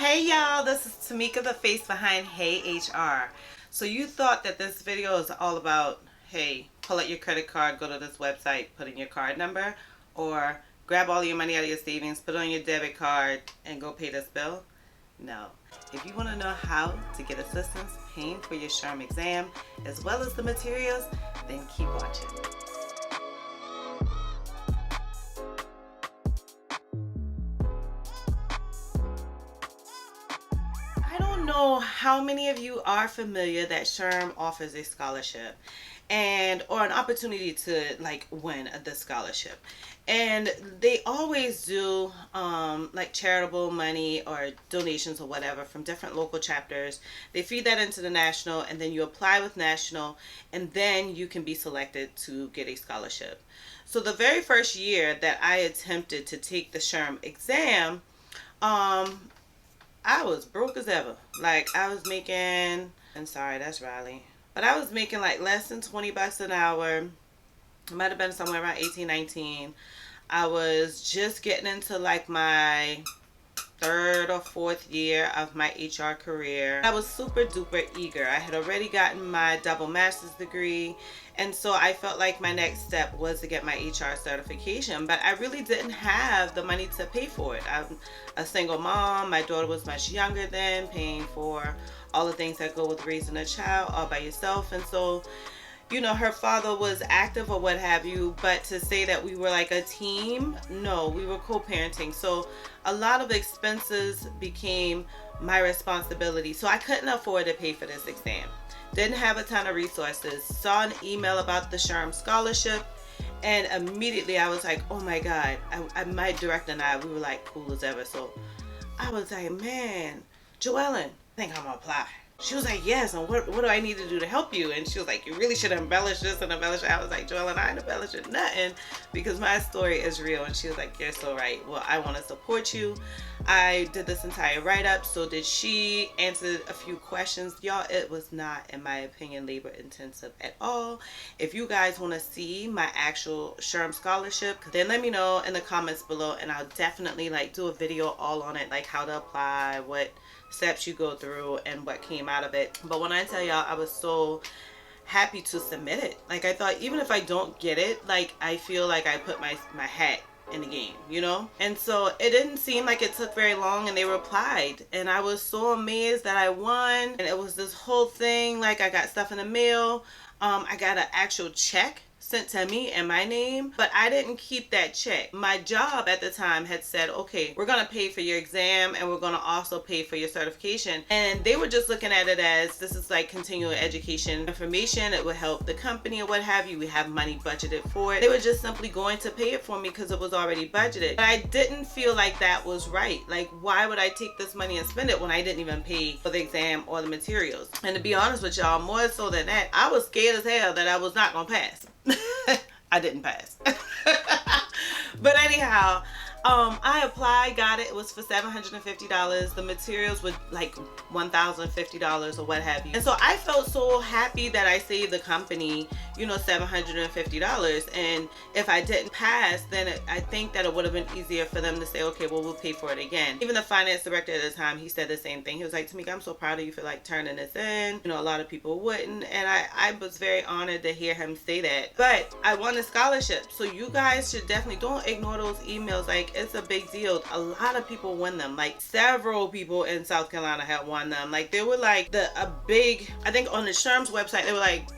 Hey y'all, this is Tamika, the face behind Hey HR. So you thought that this video is all about, hey, pull out your credit card, go to this website, put in your card number, or grab all your money out of your savings, put it on your debit card, and go pay this bill? No. If you want to know how to get assistance paying for your SHRM exam, as well as the materials, then keep watching. I don't know how many of you are familiar that SHRM offers a scholarship or an opportunity to win the scholarship, and they always do like charitable money or donations or whatever from different local chapters. They feed that into the national, and then you apply with national, and then you can be selected to get a scholarship. So the very first year that I attempted to take the SHRM exam, I was broke as ever. Like, I was making, and sorry, that's Riley, but I was making like less than 20 bucks an hour. It might have been somewhere around 18, 19. I was just getting into like my third or fourth year of my HR career. I was super duper eager. I had already gotten my double master's degree, and so I felt like my next step was to get my HR certification, but I really didn't have the money to pay for it. I'm a single mom. My daughter was much younger then, paying for all the things that go with raising a child all by yourself. And so, you know, her father was active or what have you, but to say that we were like a team, no, we were co-parenting. So a lot of expenses became my responsibility. So I couldn't afford to pay for this exam. Didn't have a ton of resources. Saw an email about the SHRM scholarship, and immediately I was like, oh my God. My director and I, we were like cool as ever. So I was like, man, Joellen, I think I'm gonna apply. She was like, yes, and what do I need to do to help you? And she was like, you really should embellish this and embellish that. I was like, Joellen, I ain't embellishing nothing because my story is real. And she was like, you're so right. Well, I want to support you. I did this entire write-up. So did she. Answered a few questions. Y'all, it was not, in my opinion, labor intensive at all. If you guys want to see my actual SHRM scholarship, then let me know in the comments below, and I'll definitely do a video all on it, like how to apply, what steps you go through, and what came out of it. But when I tell y'all, I was so happy to submit it. Like, I thought, even if I don't get it, I feel like I put my hat in the game, you know? And so it didn't seem like it took very long, and they replied, and I was so amazed that I won. And it was this whole thing, like, I got stuff in the mail. I got an actual check sent to me in my name, but I didn't keep that check. My job at the time had said, okay, we're gonna pay for your exam, and we're gonna also pay for your certification. And they were just looking at it as, this is like continuing education information. It would help the company or what have you. We have money budgeted for it. They were just simply going to pay it for me because it was already budgeted. But I didn't feel like that was right. Like, why would I take this money and spend it when I didn't even pay for the exam or the materials? And to be honest with y'all, more so than that, I was scared as hell that I was not gonna pass. I didn't pass. But anyhow, I applied, got it. It was for $750. The materials were like $1,050 or what have you. And so I felt so happy that I saved the company, you know, $750. And if I didn't pass, then I think that it would have been easier for them to say, okay, well, we'll pay for it again. Even the finance director at the time, he said the same thing. He was like, Tamika, I'm so proud of you for like turning this in. You know, a lot of people wouldn't. And I was very honored to hear him say that. But I won a scholarship. So you guys should definitely, don't ignore those emails. Like, it's a big deal. A lot of people win them. Like, several people in South Carolina had won them. Like, they were like a big, I think on the SHRM's website, they were like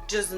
just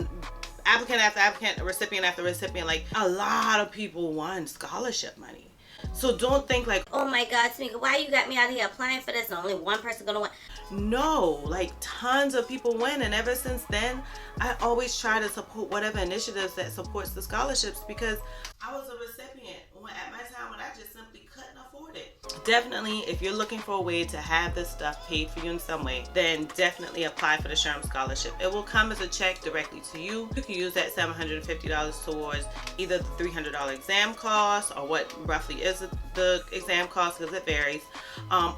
applicant after applicant, recipient after recipient. Like, a lot of people won scholarship money. So don't think like, oh my God, Tamika, why you got me out here applying for this and only one person gonna win? No, like tons of people win. And ever since then, I always try to support whatever initiatives that supports the scholarships, because I was a recipient at my time when I just simply couldn't afford it. Definitely, if you're looking for a way to have this stuff paid for you in some way, then definitely apply for the SHRM scholarship. It will come as a check directly to you. You can use that $750 towards either the $300 exam cost, or what roughly is the exam cost, because it varies,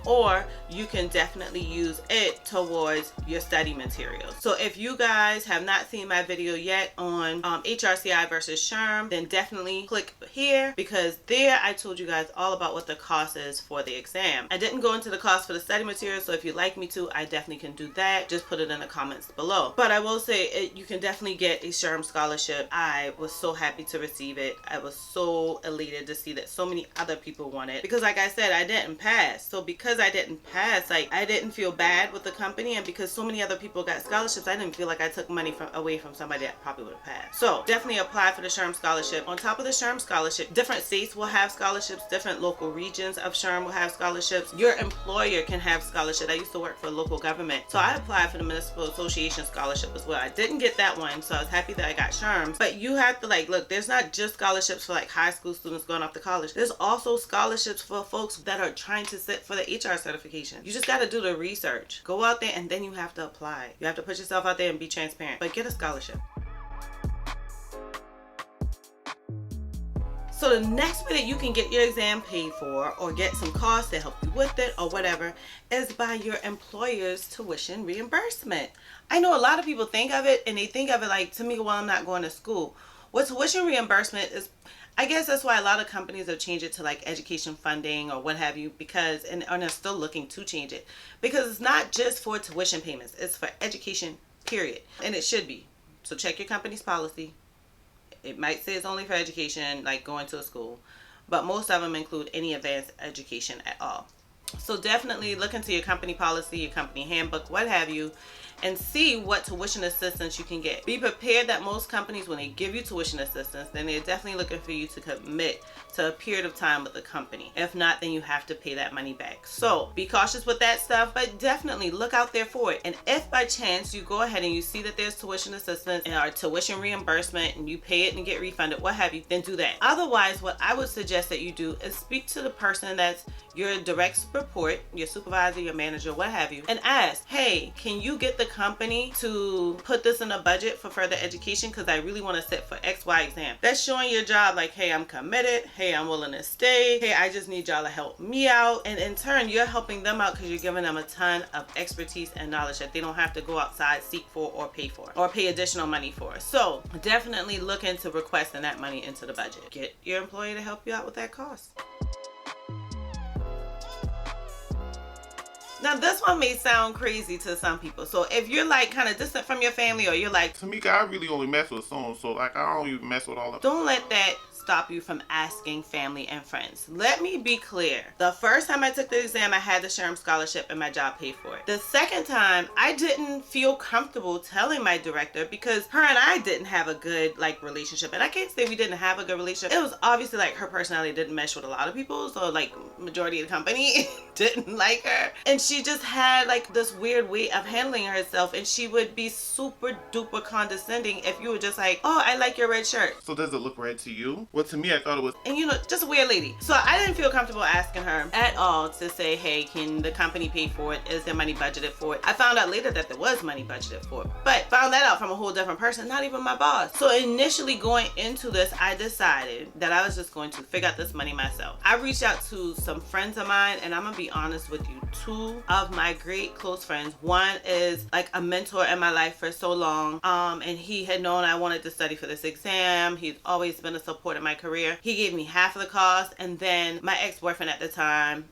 or you can definitely use it towards your study materials. So if you guys have not seen my video yet on HRCI versus SHRM, then definitely click here, because there I told you guys all about what the cost is for the exam. I didn't go into the cost for the study material, so if you'd like me to, I definitely can do that. Just put it in the comments below. But I will say you can definitely get a SHRM scholarship. I was so happy to receive it. I was so elated to see that so many other people want it, because like I said, I didn't pass. So because I didn't pass, like, I didn't feel bad with the company, and because so many other people got scholarships, I didn't feel like I took money away from somebody that probably would have passed. So definitely apply for the SHRM scholarship. On top of the SHRM scholarship, different states will have scholarships, different local regions of SHRM will have scholarships. Your employer can have scholarship. I used to work for a local government, so I applied for the municipal association scholarship as well. I didn't get that one, so I was happy that I got SHRM. But you have to, like, look, there's not just scholarships for like high school students going off to college. There's also scholarships for folks that are trying to sit for the HR certification. You just got to do the research. Go out there and then you have to apply. You have to put yourself out there and be transparent, but get a scholarship. So the next way that you can get your exam paid for or get some costs to help you with it or whatever is by your employer's tuition reimbursement. I know a lot of people think of it and they think of it like, to me, well, I'm not going to school. What tuition reimbursement is, I guess that's why a lot of companies have changed it to like education funding or what have you, because, and they're still looking to change it, because it's not just for tuition payments, it's for education, period. And it should be. So check your company's policy. It might say it's only for education, like going to a school, but most of them include any advanced education at all. So definitely look into your company policy, your company handbook, what have you, and see what tuition assistance you can get. Be prepared that most companies, when they give you tuition assistance, then they're definitely looking for you to commit to a period of time with the company. If not, then you have to pay that money back. So be cautious with that stuff, but definitely look out there for it. And if by chance you go ahead and you see that there's tuition assistance or tuition reimbursement and you pay it and get refunded, what have you, then do that. Otherwise, what I would suggest that you do is speak to the person that's your direct report, your supervisor, your manager, what have you, and ask, hey, can you get the company to put this in a budget for further education, because I really want to sit for XY exam. That's showing your job like, hey, I'm committed, hey, I'm willing to stay, hey, I just need y'all to help me out. And in turn, you're helping them out because you're giving them a ton of expertise and knowledge that they don't have to go outside, seek for, or pay additional money for. So definitely look into requesting that money into the budget. Get your employer to help you out with that cost. Now this one may sound crazy to some people. So if you're like kind of distant from your family, or you're like, Tamika, I really only mess with some, so like I don't even mess with all of them. Don't let that stop you from asking family and friends. Let me be clear. The first time I took the exam, I had the SHRM scholarship and my job paid for it. The second time, I didn't feel comfortable telling my director because her and I didn't have a good like relationship. And I can't say we didn't have a good relationship. It was obviously like her personality didn't mesh with a lot of people. So like majority of the company didn't like her. And she just had like this weird way of handling herself. And she would be super duper condescending if you were just like, oh, I like your red shirt. So does it look red to you? Well, to me, I thought it was. And you know, just a weird lady. So I didn't feel comfortable asking her at all to say, hey, can the company pay for it? Is there money budgeted for it? I found out later that there was money budgeted for it, but found that out from a whole different person, not even my boss. So initially going into this, I decided that I was just going to figure out this money myself. I reached out to some friends of mine, and I'm gonna be honest with you, two of my great close friends. One is like a mentor in my life for so long, and he had known I wanted to study for this exam. He's always been a support in my career. He gave me half of the cost, and then my ex-boyfriend at the time,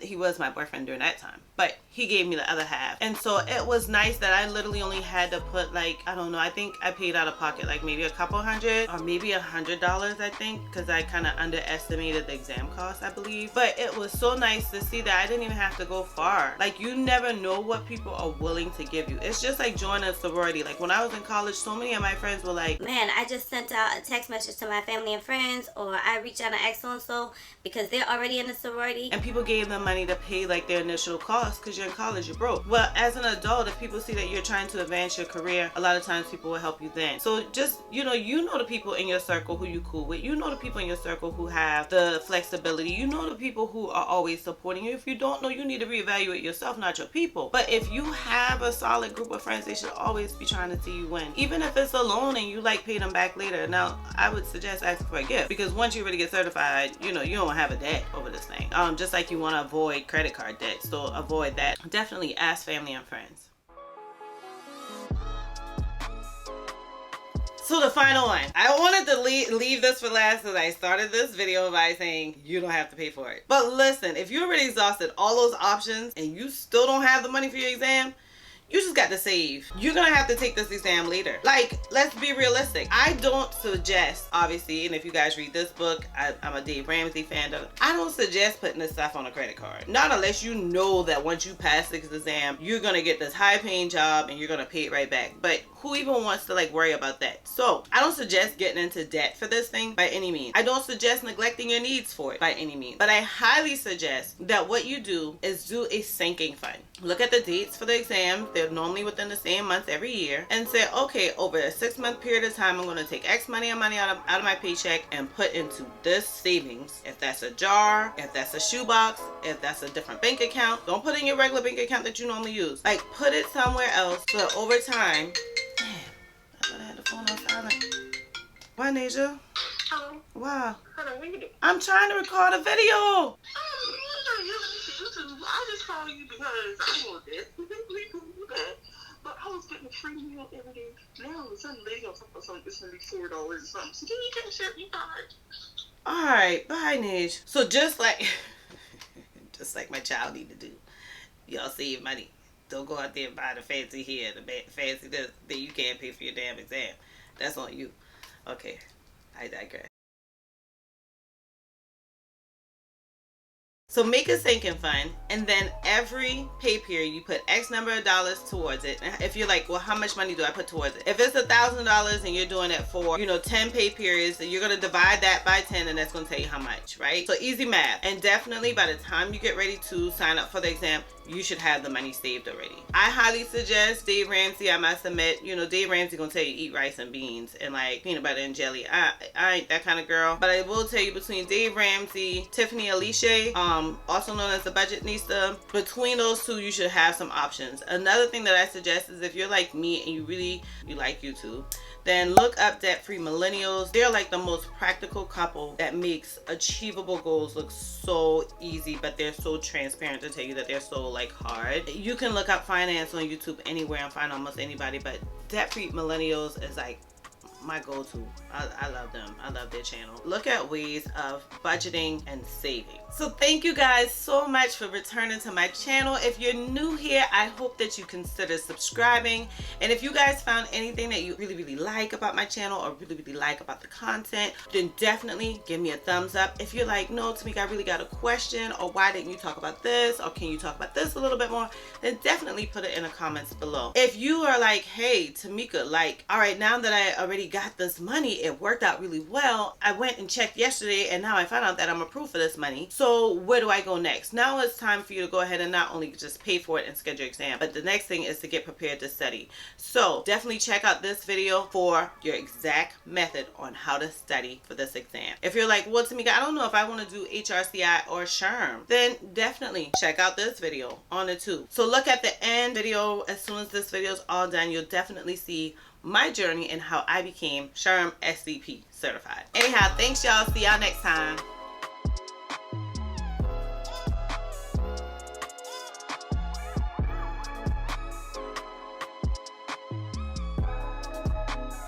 he was my boyfriend during that time, but he gave me the other half. And so it was nice that I literally only had to put like, I don't know, I think I paid out of pocket like maybe a couple hundred or maybe $100, I think, because I kind of underestimated the exam cost, I believe. But it was so nice to see that I didn't even have to go far. Like, you never know what people are willing to give you. It's just like joining a sorority. Like when I was in college, so many of my friends were like, man, I just sent out a text message to my family and friends, or I reached out and asked so-and-so because they're already in a sorority. And people gave them money to pay like their initial cost because you're in college, you're broke. Well, as an adult, if people see that you're trying to advance your career, a lot of times people will help you then. So just, you know the people in your circle who you cool with. You know the people in your circle who have the flexibility. You know the people who are always supporting you. If you don't know, you need to reevaluate yourself, not your people. But if you have a solid group of friends, they should always be trying to see you win. Even if it's a loan and you like pay them back later. Now, I would suggest asking for a gift, because once you really get certified, you don't have a debt over this thing. Just like you want to avoid credit card debt. So avoid that. Definitely ask family and friends. So the final one. I wanted to leave this for last because I started this video by saying you don't have to pay for it. But listen, if you already exhausted all those options and you still don't have the money for your exam, you just got to save. You're gonna have to take this exam later. Like, let's be realistic. I don't suggest, obviously, and if you guys read this book, I'm a Dave Ramsey fan. I don't suggest putting this stuff on a credit card. Not unless you know that once you pass this exam, you're gonna get this high paying job and you're gonna pay it right back. But who even wants to like worry about that? So I don't suggest getting into debt for this thing by any means. I don't suggest neglecting your needs for it by any means. But I highly suggest that what you do is do a sinking fund. Look at the dates for the exam. They're normally within the same month every year, and say, okay, over a 6-month period of time, I'm going to take X money out of my paycheck and put into this savings. If that's a jar, if that's a shoebox, if that's a different bank account, don't put it in your regular bank account that you normally use. Like, put it somewhere else so that over time, damn, I thought I had the phone on silent. Why, Nasia? Hello. Wow. Hello, what you doing? I'm trying to record a video. I just called you because I want this. But I was getting a free meal every day. Now all of a sudden, lady on top of something, it's gonna be $4 or something. So can you cash out your card? All right, bye, Nij. So just like my child need to do, y'all save money. Don't go out there and buy the fancy hair, the fancy this, then you can't pay for your damn exam. That's on you. Okay, I digress. So make a sinking fund, and then every pay period you put X number of dollars towards it. And if you're like, well, how much money do I put towards it? If it's $1,000 and you're doing it for, 10 pay periods, then you're going to divide that by 10 and that's going to tell you how much, right? So easy math. And definitely by the time you get ready to sign up for the exam, you should have the money saved already. I highly suggest Dave Ramsey. I must admit, Dave Ramsey gonna tell you eat rice and beans and like peanut butter and jelly. I ain't that kind of girl, but I will tell you between Dave Ramsey, Tiffany Aliche, also known as the Budgenista, between those two, you should have some options. Another thing that I suggest is if you're like me and you like YouTube, then look up Debt-Free Millennials. They're like the most practical couple that makes achievable goals look so easy, but they're so transparent to tell you that they're so like hard. You can look up finance on YouTube anywhere and find almost anybody, but Debt-Free Millennials is like my go-to. I love them. I love their channel. Look at ways of budgeting and saving. So thank you guys so much for returning to my channel. If you're new here, I hope that you consider subscribing. And if you guys found anything that you really like about my channel or really like about the content, then definitely give me a thumbs up. If you're like, no, Tamika, I really got a question, or why didn't you talk about this, or can you talk about this a little bit more, then definitely put it in the comments below. If you are like, hey, Tamika, like, all right, now that I already got this money, it worked out really well. I went and checked yesterday and now I found out that I'm approved for this money. So where do I go next? Now it's time for you to go ahead and not only just pay for it and schedule your exam, but the next thing is to get prepared to study. So definitely check out this video for your exact method on how to study for this exam. If you're like, well, Tamika, I don't know if I want to do HRCI or SHRM, then definitely check out this video on it too. So look at the end video. As soon as this video is all done, you'll definitely see my journey and how I became SHRM-cp certified. Anyhow, thanks y'all. See y'all next time.